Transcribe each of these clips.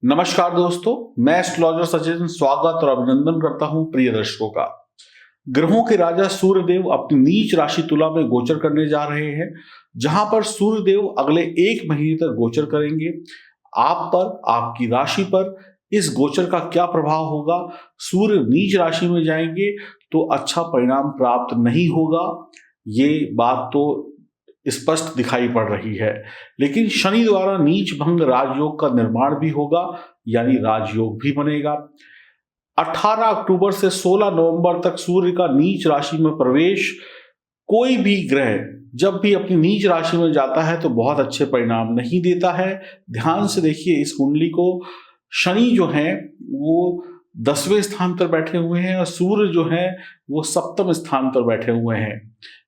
नमस्कार दोस्तों, मैं एस्ट्रोलॉजर सचिन स्वागत और अभिनंदन करता हूं प्रिय दर्शकों का। ग्रहों के राजा सूर्यदेव अपनी नीच राशि तुला में गोचर करने जा रहे हैं, जहां पर सूर्यदेव अगले 1 महीने तक गोचर करेंगे। आप पर, आपकी राशि पर इस गोचर का क्या प्रभाव होगा? सूर्य नीच राशि में जाएंगे तो अच्छा परिणाम प्राप्त नहीं होगा, ये बात तो स्पष्ट दिखाई पड़ रही है। लेकिन शनि द्वारा नीच भंग राजयोग का निर्माण भी होगा, यानी राजयोग भी बनेगा। 18 अक्टूबर से 16 नवंबर तक सूर्य का नीच राशि में प्रवेश, कोई भी ग्रह जब भी अपनी नीच राशि में जाता है तो बहुत अच्छे परिणाम नहीं देता है। ध्यान से देखिए इस कुंडली को। शनि जो है वो 10वें स्थान पर बैठे हुए हैं और सूर्य जो है वो 7वें स्थान पर बैठे हुए हैं,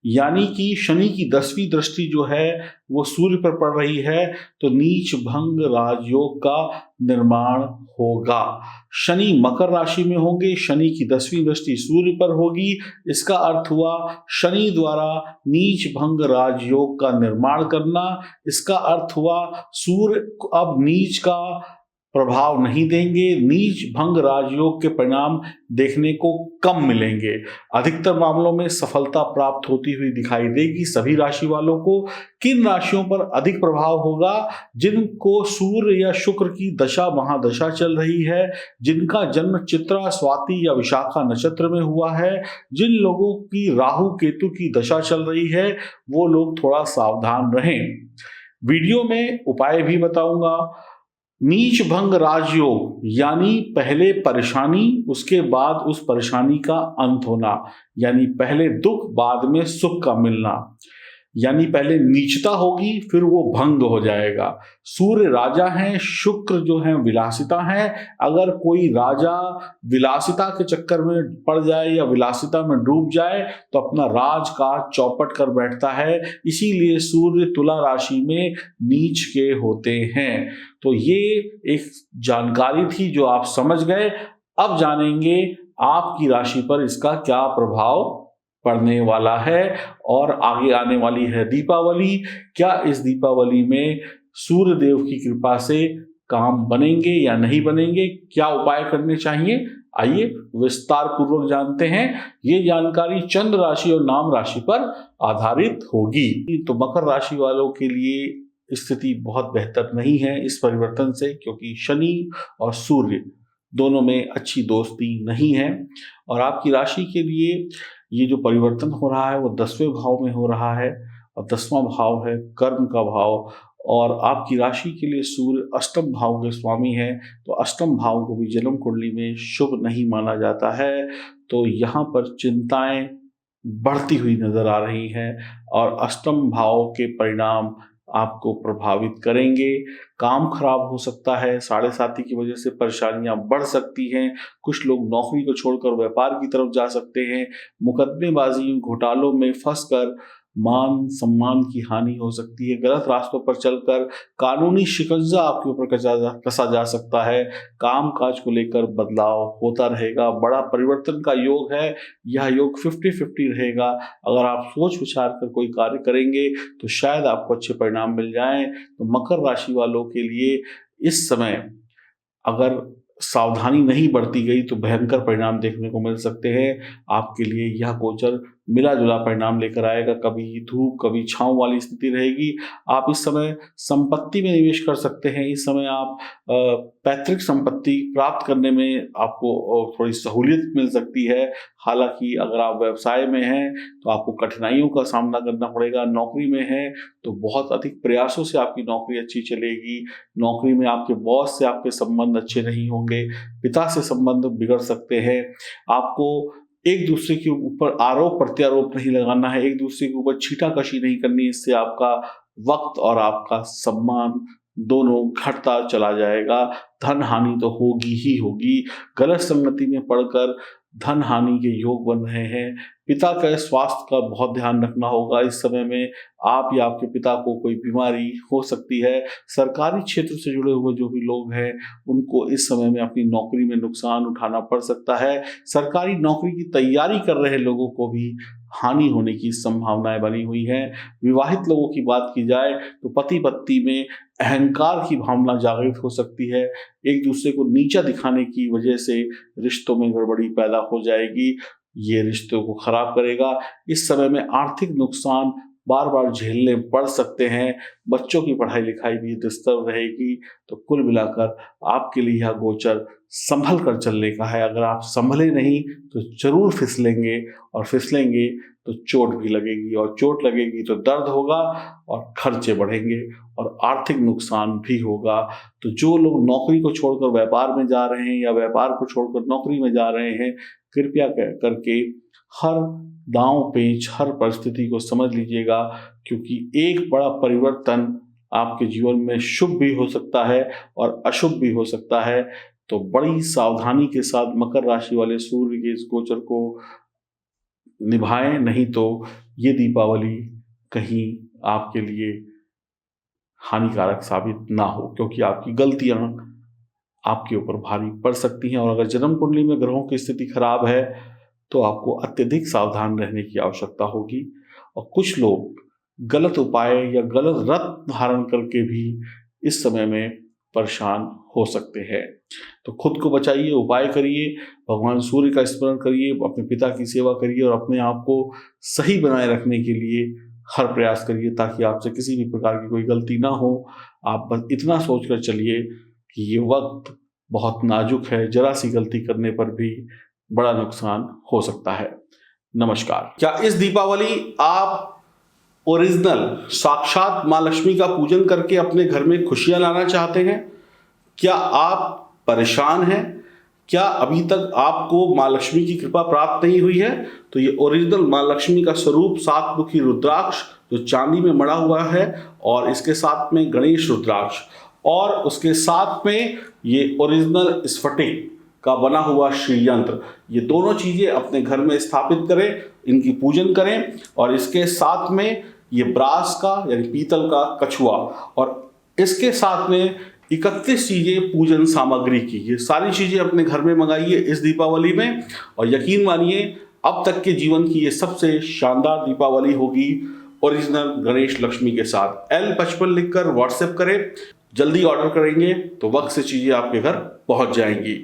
यानी कि शनि की 10वीं दृष्टि जो है वो सूर्य पर पड़ रही है, तो नीच भंग राजयोग का निर्माण होगा। शनि मकर राशि में होंगे, शनि की 10वीं दृष्टि सूर्य पर होगी। इसका अर्थ हुआ शनि द्वारा नीच भंग राजयोग का निर्माण करना। इसका अर्थ हुआ सूर्य अब नीच का प्रभाव नहीं देंगे, नीच भंग राजयोग के परिणाम देखने को कम मिलेंगे। अधिकतर मामलों में सफलता प्राप्त होती हुई दिखाई देगी सभी राशि वालों को। किन राशियों पर अधिक प्रभाव होगा? जिनको सूर्य या शुक्र की दशा महादशा चल रही है, जिनका जन्म चित्रा, स्वाति या विशाखा नक्षत्र में हुआ है, जिन लोगों की राहु केतु की दशा चल रही है, वो लोग थोड़ा सावधान रहें। वीडियो में उपाय भी बताऊंगा। नीच भंग राजयोग यानी पहले परेशानी, उसके बाद उस परेशानी का अंत होना, यानी पहले दुख बाद में सुख का मिलना, यानी पहले नीचता होगी फिर वो भंग हो जाएगा। सूर्य राजा हैं, शुक्र जो है विलासिता है। अगर कोई राजा विलासिता के चक्कर में पड़ जाए या विलासिता में डूब जाए तो अपना राजकाज चौपट कर बैठता है। इसीलिए सूर्य तुला राशि में नीच के होते हैं। तो ये एक जानकारी थी जो आप समझ गए। अब जानेंगे आपकी राशि पर इसका क्या प्रभाव पड़ने वाला है। और आगे आने वाली है दीपावली। क्या इस दीपावली में सूर्य देव की कृपा से काम बनेंगे या नहीं बनेंगे? क्या उपाय करने चाहिए? आइए विस्तार पूर्वक जानते हैं। ये जानकारी चंद्र राशि और नाम राशि पर आधारित होगी। तो मकर राशि वालों के लिए स्थिति बहुत बेहतर नहीं है इस परिवर्तन से, क्योंकि शनि और सूर्य दोनों में अच्छी दोस्ती नहीं है। और आपकी राशि के लिए ये जो परिवर्तन हो रहा है वो 10वें भाव में हो रहा है, और 10वां भाव है कर्म का भाव। और आपकी राशि के लिए सूर्य अष्टम भाव के स्वामी है, तो अष्टम भाव को भी जन्म कुंडली में शुभ नहीं माना जाता है। तो यहाँ पर चिंताएं बढ़ती हुई नजर आ रही हैं और अष्टम भाव के परिणाम आपको प्रभावित करेंगे। काम खराब हो सकता है, साढ़े साथी की वजह से परेशानियां बढ़ सकती हैं। कुछ लोग नौकरी को छोड़कर व्यापार की तरफ जा सकते हैं। मुकदमेबाजी घोटालों में फंसकर मान सम्मान की हानि हो सकती है। गलत रास्तों पर चलकर कानूनी शिकंजा आपके ऊपर कसा जा सकता है। काम काज को लेकर बदलाव होता रहेगा। बड़ा परिवर्तन का योग है, यह योग 50-50 रहेगा। अगर आप सोच विचार कर कोई कार्य करेंगे तो शायद आपको अच्छे परिणाम मिल जाएं। तो मकर राशि वालों के लिए इस समय अगर सावधानी नहीं बरती गई तो भयंकर परिणाम देखने को मिल सकते हैं। आपके लिए यह गोचर मिला जुला परिणाम लेकर आएगा। कभी धूप कभी छांव वाली स्थिति रहेगी। आप इस समय संपत्ति में निवेश कर सकते हैं। इस समय आप पैतृक संपत्ति प्राप्त करने में आपको थोड़ी सहूलियत मिल सकती है। हालांकि अगर आप व्यवसाय में हैं तो आपको कठिनाइयों का सामना करना पड़ेगा। नौकरी में हैं तो बहुत अधिक प्रयासों से आपकी नौकरी अच्छी चलेगी। नौकरी में आपके बॉस से आपके संबंध अच्छे नहीं होंगे, पिता से संबंध बिगड़ सकते हैं। आपको एक दूसरे के ऊपर आरोप प्रत्यारोप नहीं लगाना है, एक दूसरे के ऊपर छीटाकशी नहीं करनी। इससे आपका वक्त और आपका सम्मान दोनों घटता चला जाएगा। धन हानि तो होगी ही होगी। गलत संगति में पड़कर धन हानि के योग बन रहे हैं। पिता के स्वास्थ्य का बहुत ध्यान रखना होगा। इस समय में आप या आपके पिता को कोई बीमारी हो सकती है। सरकारी क्षेत्र से जुड़े हुए जो भी लोग हैं उनको इस समय में अपनी नौकरी में नुकसान उठाना पड़ सकता है। सरकारी नौकरी की तैयारी कर रहे लोगों को भी हानि होने की संभावनाएं बनी हुई हैं। विवाहित लोगों की बात की जाए तो पति पत्नी में अहंकार की भावना जागृत हो सकती है। एक दूसरे को नीचा दिखाने की वजह से रिश्तों में गड़बड़ी पैदा हो जाएगी। ये रिश्तों को खराब करेगा। इस समय में आर्थिक नुकसान बार बार झेलने पड़ सकते हैं। बच्चों की पढ़ाई लिखाई भी डिस्टर्ब रहेगी। तो कुल मिलाकर आपके लिए यह गोचर संभल कर चलने का है। अगर आप संभले नहीं तो जरूर फिसलेंगे, और फिसलेंगे तो चोट भी लगेगी, और चोट लगेगी तो दर्द होगा और खर्चे बढ़ेंगे और आर्थिक नुकसान भी होगा। तो जो लोग नौकरी को छोड़कर व्यापार में जा रहे हैं या व्यापार को छोड़कर नौकरी में जा रहे हैं, कृपया करके हर दांव पेच, हर परिस्थिति को समझ लीजिएगा, क्योंकि एक बड़ा परिवर्तन आपके जीवन में शुभ भी हो सकता है और अशुभ भी हो सकता है। तो बड़ी सावधानी के साथ मकर राशि वाले सूर्य के इस गोचर को निभाएं, नहीं तो ये दीपावली कहीं आपके लिए हानिकारक साबित ना हो, क्योंकि आपकी गलतियां आपके ऊपर भारी पड़ सकती हैं। और अगर जन्म कुंडली में ग्रहों की स्थिति खराब है तो आपको अत्यधिक सावधान रहने की आवश्यकता होगी। और कुछ लोग गलत उपाय या गलत रथ धारण करके भी इस समय में परेशान हो सकते हैं। तो खुद को बचाइए, उपाय करिए, भगवान सूर्य का स्मरण करिए, अपने पिता की सेवा करिए और अपने आप को सही बनाए रखने के लिए हर प्रयास करिए, ताकि आपसे किसी भी प्रकार की कोई गलती ना हो। आप बस इतना सोचकर चलिए कि ये वक्त बहुत नाजुक है, जरा सी गलती करने पर भी बड़ा नुकसान हो सकता है। नमस्कार। क्या इस दीपावली आप ओरिजिनल साक्षात माँ लक्ष्मी का पूजन करके अपने घर में खुशियां लाना चाहते हैं? क्या आप परेशान हैं? क्या अभी तक आपको माँ लक्ष्मी की कृपा प्राप्त नहीं हुई है? तो ये ओरिजिनल माँ लक्ष्मी का स्वरूप 7 मुखी रुद्राक्ष जो चांदी में मड़ा हुआ है, और इसके साथ में गणेश रुद्राक्ष, और उसके साथ में ये ओरिजिनल स्फटिक का बना हुआ श्री यंत्र, ये दोनों चीजें अपने घर में स्थापित करें, इनकी पूजन करें। और इसके साथ में ये ब्रास का यानी पीतल का कछुआ, और इसके साथ में 31 चीजें पूजन सामग्री की, ये सारी चीजें अपने घर में मंगाइए इस दीपावली में। और यकीन मानिए अब तक के जीवन की ये सबसे शानदार दीपावली होगी ओरिजिनल गणेश लक्ष्मी के साथ। L55 लिखकर व्हाट्सएप करें, जल्दी ऑर्डर करेंगे तो वक्त से चीजें आपके घर पहुंच जाएंगी।